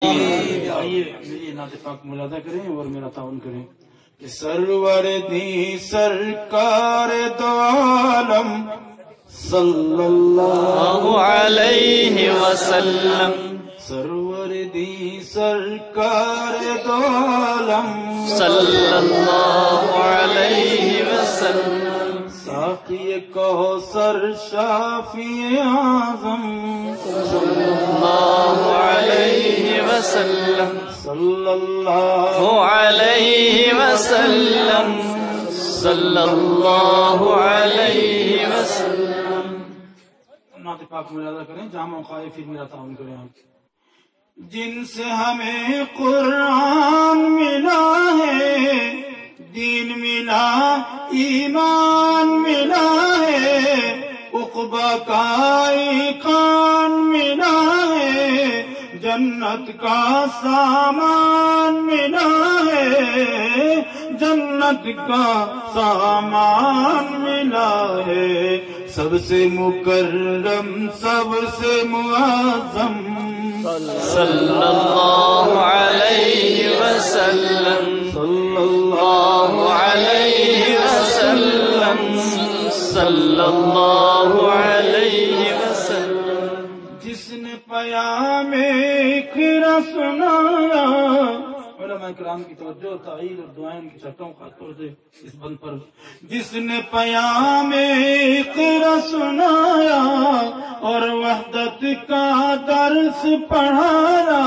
آئیے میری نعت پاک ملاحظہ کریں اور میرا تعاون کریں کہ سرور دی سرکار دو عالم صلی اللہ علیہ وسلم، سرور دی سرکار دو عالم صلی اللہ علیہ وسلم، ساقی کوثر شافی اعظم صلی اللہ علیہ وسلم، صلی اللہ علیہ وسلم، صلی اللہ علیہ وسلم۔ نعت پاک ملاحظہ کریں، جامع خواہ پھر میرا تعاون کریں آپ۔ جن سے ہمیں قرآن ملا ہے، دین ملا، ایمان ملا ہے، عقبہ کا ایقان ملا ہے، جنت کا سامان ملا ہے، جنت کا سامان ملا ہے، سب سے مکرم سب سے معظم صلی اللہ علیہ وسلم، صلی اللہ علیہ وسلم، صلی اللہ علیہ وسلم۔ جس نے پیام اقرا سنایا، علماء کرام کی توجہ تعیین اور دعائیں کی چٹوں خاص طور سے اس بند پر، جس نے پیام اقرا سنایا اور وحدت کا درس پڑھایا،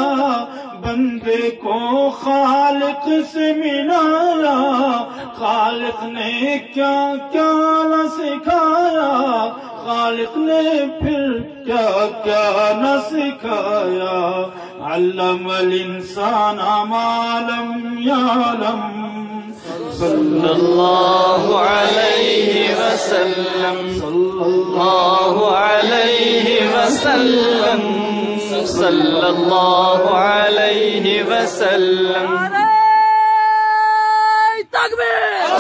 بندے کو خالق سے ملایا، خالق نے کیا کیا نہ سکھایا، خالق نے پھر کیا کیا نہ سکھایا، علم الانسان ما لم یعلم صلی اللہ علیہ وسلم، صلی اللہ علیہ وسلم، صلی اللہ علیہ وسلم۔ تکبیر،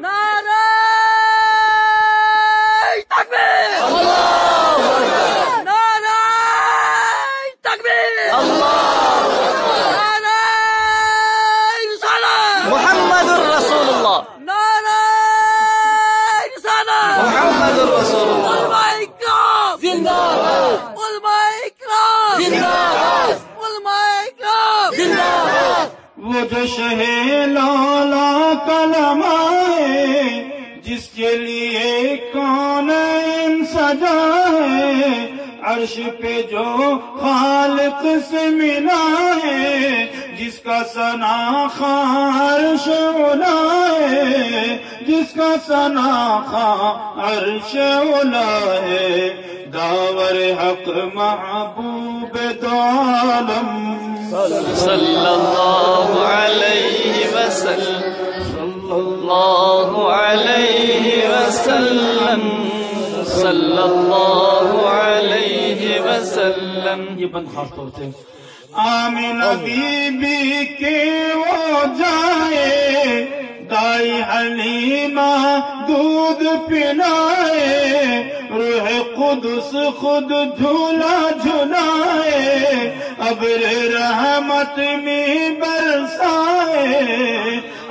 نعرہ تکبیر، نعرہ تکبیر، نعرہ رسالت، محمد رسول اللہ، نعرہ رسالت، محمد رسول اللہ۔ علماء اکرام زندہ باد، علماء اکرام زندہ باد، علماء اکرام زندہ باد۔ وہ جو شہ لالا کا نام ہے، جس کے لیے کونین سجا ہے، عرش پہ جو خالق سے ملا ہے، جس کا ثنا خواں عرش اولا ہے، جس کا ثنا خواں عرش اولا ہے، داور حق محبوب دو عالم صلی اللہ علیہ وسلم، صلی اللہ علیہ وسلم، صلی اللہ علیہ وسلم۔ یہ بند خاص طور سے آمینہ بی بی کے وہ جائے، دائی حلیمہ دودھ پلائے، روح قدس خود جھولا جھلائے، ابر رحمت میں برسائے،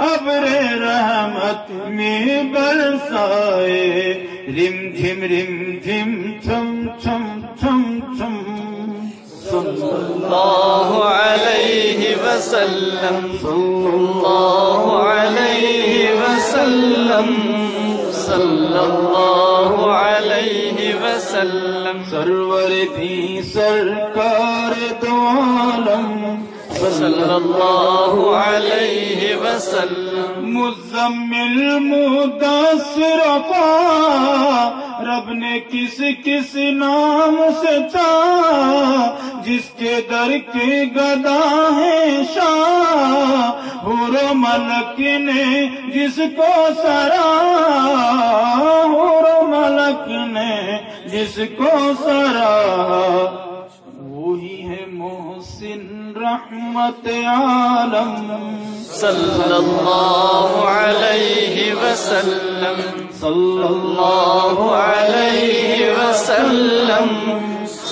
ابر رحمت میں برسائے، رم جھم چھم چھم چھم چھم، صلی اللہ علیہ وسلم، صلی اللہ علیہ وسلم، صلی اللہ علیہ وسلم۔ سرور دی سرکار دو عالم صلی اللہ علیہ وسلم، مزمل مدثر پا، رب نے کس کس نام سے چاہا، جس کے در کے گدا ہے شاہ، حور و ملک نے جس کو سراہا، حور و ملک نے جس کو سراہا، وہی ہے محسن رحمت عالم صلی اللہ علیہ وسلم، صلی اللہ علیہ وسلم،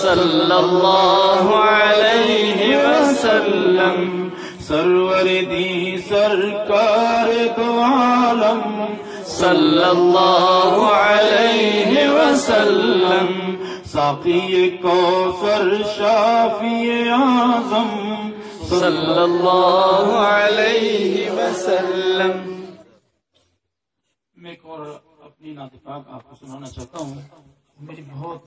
صلی اللہ علیہ وسلم سرور دی سرکار دو عالم صلی اللہ علیہ وسلم ساقی کوثر شافی اعظم صلی اللہ علیہ وسلم. میں ایک اور اپنی نعت پاک آپ کو سنانا چاہتا ہوں. میری بہت